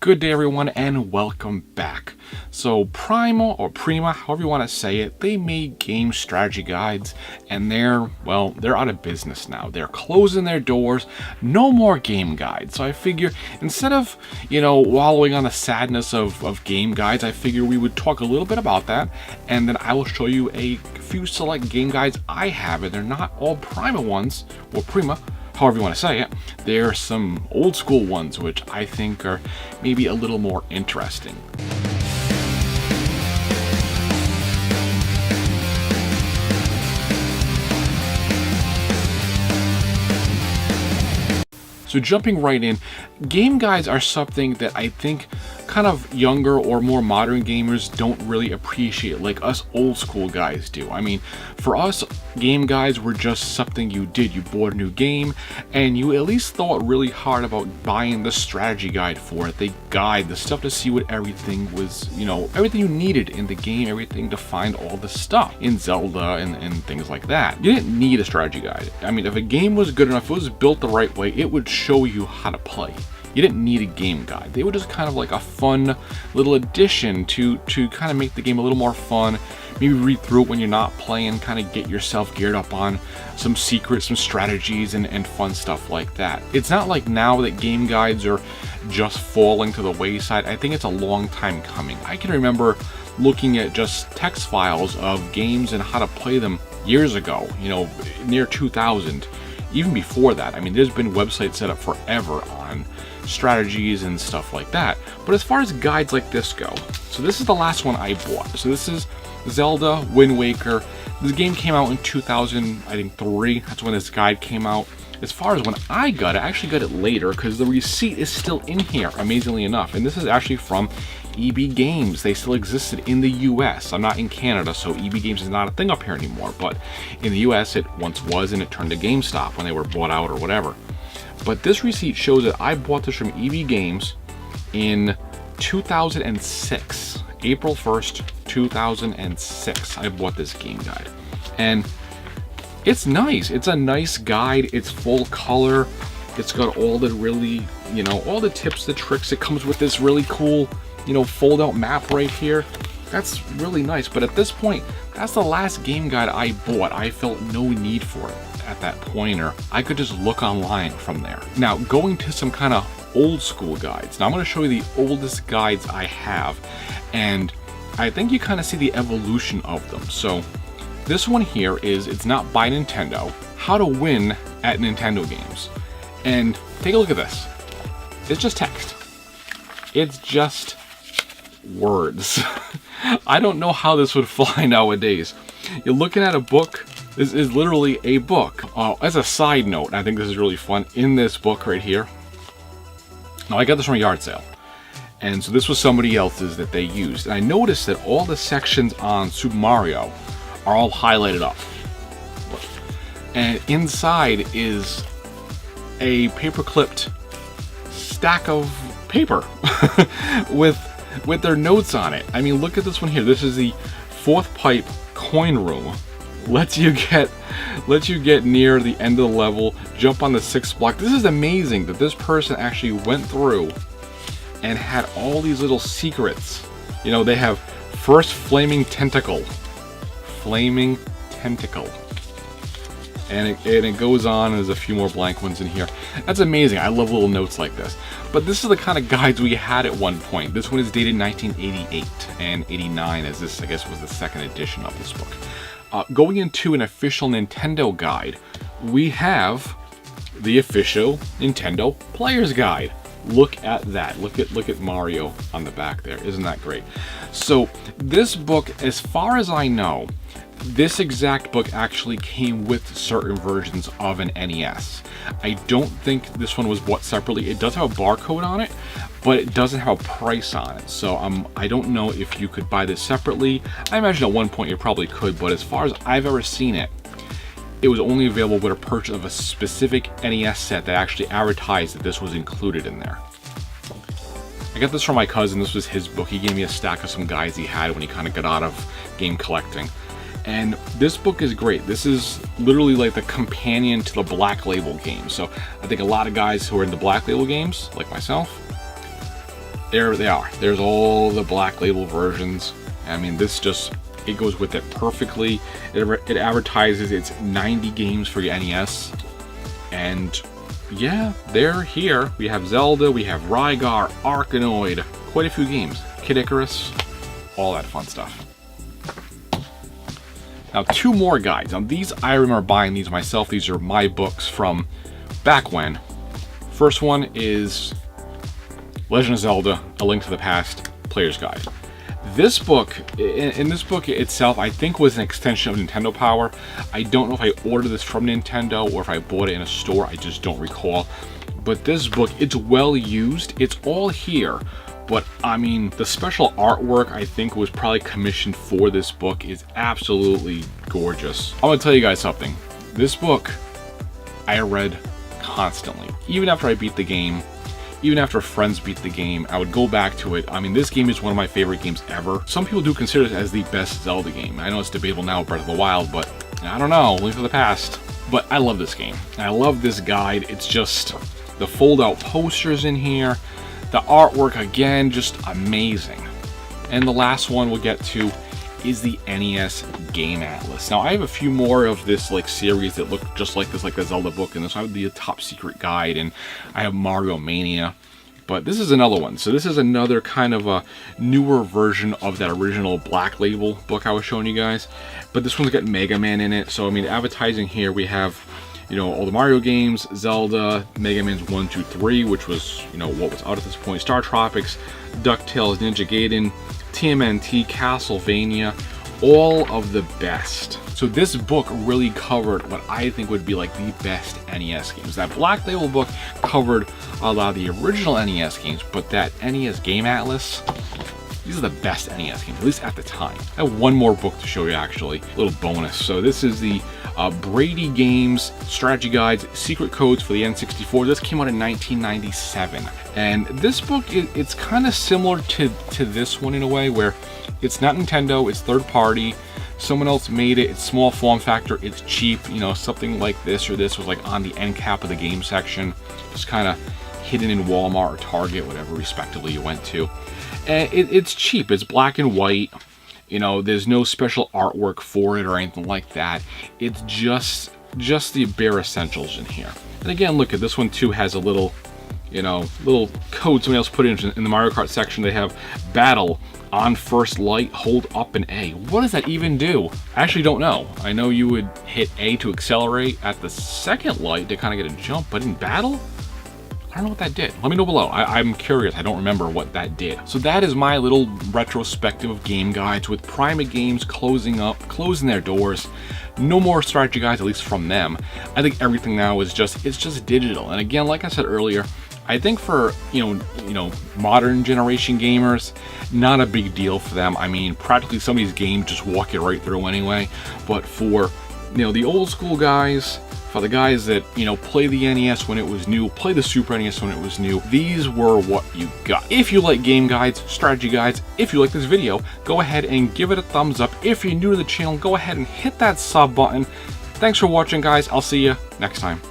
Good day everyone and welcome back. So Prima or Prima, however you want to say it, they made game strategy guides and they're out of business now. They're closing their doors, no more game guides. So I figure instead of, wallowing on the sadness of game guides, I figure we would talk a little bit about that and then I will show you a few select game guides I have, and they're not all Prima ones, or Prima, however you want to say it. There are some old school ones which I think are maybe a little more interesting. So jumping right in, game guides are something that I think kind of younger or more modern gamers don't really appreciate like us old school guys do. I mean, for us, game guides were just something you did. You bought a new game and you at least thought really hard about buying the strategy guide for it, the guide, the stuff to see what everything was, everything you needed in the game, everything to find all the stuff in Zelda and things like that. You didn't need a strategy guide. I mean, if a game was good enough, if it was built the right way, it would show you how to play. You didn't need a game guide. They were just kind of like a fun little addition to kind of make the game a little more fun. Maybe read through it when you're not playing, kind of get yourself geared up on some secrets, some strategies, and fun stuff like that. It's not like now that game guides are just falling to the wayside. I think it's a long time coming. I can remember looking at just text files of games and how to play them years ago, near 2000. Even before that, I mean, there's been websites set up forever on strategies and stuff like that. But as far as guides like this go, so this is the last one I bought. So this is Zelda Wind Waker. This game came out in 2003. That's when this guide came out. As far as when I got it, I actually got it later because the receipt is still in here, amazingly enough. And this is actually from NES Games. They still existed in the US. I'm not in Canada, so NES Games is not a thing up here anymore. But in the US, it once was, and it turned to GameStop when they were bought out or whatever. But this receipt shows that I bought this from NES Games in 2006. April 1st, 2006. I bought this game guide. And it's nice. It's a nice guide. It's full color. It's got all the really, all the tips, the tricks. It comes with this really cool, fold out map right here. That's really nice. But at this point, that's the last game guide I bought. I felt no need for it at that point, or I could just look online from there. Now, going to some kind of old school guides. Now I'm going to show you the oldest guides I have, and I think you kind of see the evolution of them. So this one here is, it's not by Nintendo, how to win at Nintendo games. And take a look at this. It's just text. It's just words. I don't know how this would fly nowadays. You're looking at a book. This is literally a book. As a side note, I think this is really fun, in this book right here. Now, I got this from a yard sale. And so this was somebody else's that they used. And I noticed that all the sections on Super Mario are all highlighted up. Look. And inside is a paper-clipped stack of paper with their notes on it. I mean, look at this one here. This is the fourth pipe coin room. Lets you get near the end of the level, jump on the sixth block. This is amazing that this person actually went through and had all these little secrets. They have first flaming tentacle. Flaming tentacle. And it goes on, and there's a few more blank ones in here. That's amazing. I love little notes like this. But this is the kind of guides we had at one point. This one is dated 1988 and 89, as this, I guess, was the second edition of this book. Going into an official Nintendo guide, we have the official Nintendo Player's Guide. Look at that. Look at Mario on the back there. Isn't that great? So this book, as far as I know, this exact book actually came with certain versions of an NES. I don't think this one was bought separately. It does have a barcode on it, but it doesn't have a price on it. So I don't know if you could buy this separately. I imagine at one point you probably could, but as far as I've ever seen it, it was only available with a purchase of a specific NES set that actually advertised that this was included in there. I got this from my cousin. This was his book. He gave me a stack of some guides he had when he kind of got out of game collecting. And this book is great. This is literally like the companion to the Black Label games. So I think a lot of guys who are into Black Label games, like myself, there they are. There's all the Black Label versions. I mean, this just, it goes with it perfectly. It advertises it's 90 games for your NES. And yeah, they're here. We have Zelda, we have Rygar, Arkanoid, quite a few games. Kid Icarus, all that fun stuff. Now, 2 more guides. Now, these, I remember buying these myself. These are my books from back when. First one is Legend of Zelda, A Link to the Past, Player's Guide. This book, in this book itself, I think was an extension of Nintendo Power. I don't know if I ordered this from Nintendo or if I bought it in a store. I just don't recall. But this book, it's well used. It's all here. But I mean, the special artwork I think was probably commissioned for this book is absolutely gorgeous. I'm gonna tell you guys something. This book, I read constantly. Even after I beat the game, even after friends beat the game, I would go back to it. I mean, this game is one of my favorite games ever. Some people do consider it as the best Zelda game. I know it's debatable now with Breath of the Wild, but I don't know, Link to the Past. But I love this game. I love this guide. It's just the fold-out posters in here. The artwork, again, just amazing. And the last one we'll get to is the NES Game Analyst. Now, I have a few more of this like series that look just like this, like the Zelda book, and this I have the Top Secret Guide, and I have Mario Mania. But this is another one. So this is another kind of a newer version of that original Black Label book I was showing you guys. But this one's got Mega Man in it. So I mean, advertising here we have, you know, all the Mario games, Zelda, Mega Man's 1, 2, 3, which was, you know, what was out at this point, Star Tropics, DuckTales, Ninja Gaiden, TMNT, Castlevania, all of the best. So this book really covered what I think would be like the best NES games. That Black Label book covered a lot of the original NES games, but that NES Game Atlas, these are the best NES games, at least at the time. I have one more book to show you, actually, a little bonus. So this is the Brady Games Strategy Guides, Secret Codes for the N64. This came out in 1997. And this book, it's kind of similar to this one in a way, where it's not Nintendo, it's third party. Someone else made it, it's small form factor, it's cheap. You know, something like this or this was like on the end cap of the game section, just kind of hidden in Walmart or Target, whatever respectively you went to. And it's cheap, it's black and white. You know, there's no special artwork for it or anything like that. It's just the bare essentials in here. And again, look at this one too, has a little, you know, little code somebody else put in the Mario Kart section. They have battle on first light, hold up and A. What does that even do? I actually don't know. I know you would hit A to accelerate at the second light to kind of get a jump, but in battle, I don't know what that did. Let me know below. I'm curious. I don't remember what that did. So that is my little retrospective of game guides with Prima Games closing their doors. No more strategy guides, at least from them. I think everything now is it's just digital. And again, like I said earlier, I think for you know modern generation gamers, not a big deal for them. I mean, practically some of these games just walk you right through anyway. But for the old school guys, for the guys that play the NES when it was new, play the Super NES when it was new, these were what you got. If you like game guides, strategy guides, if you like this video, go ahead and give it a thumbs up. If you're new to the channel, go ahead and hit that sub button. Thanks for watching, guys. I'll see you next time.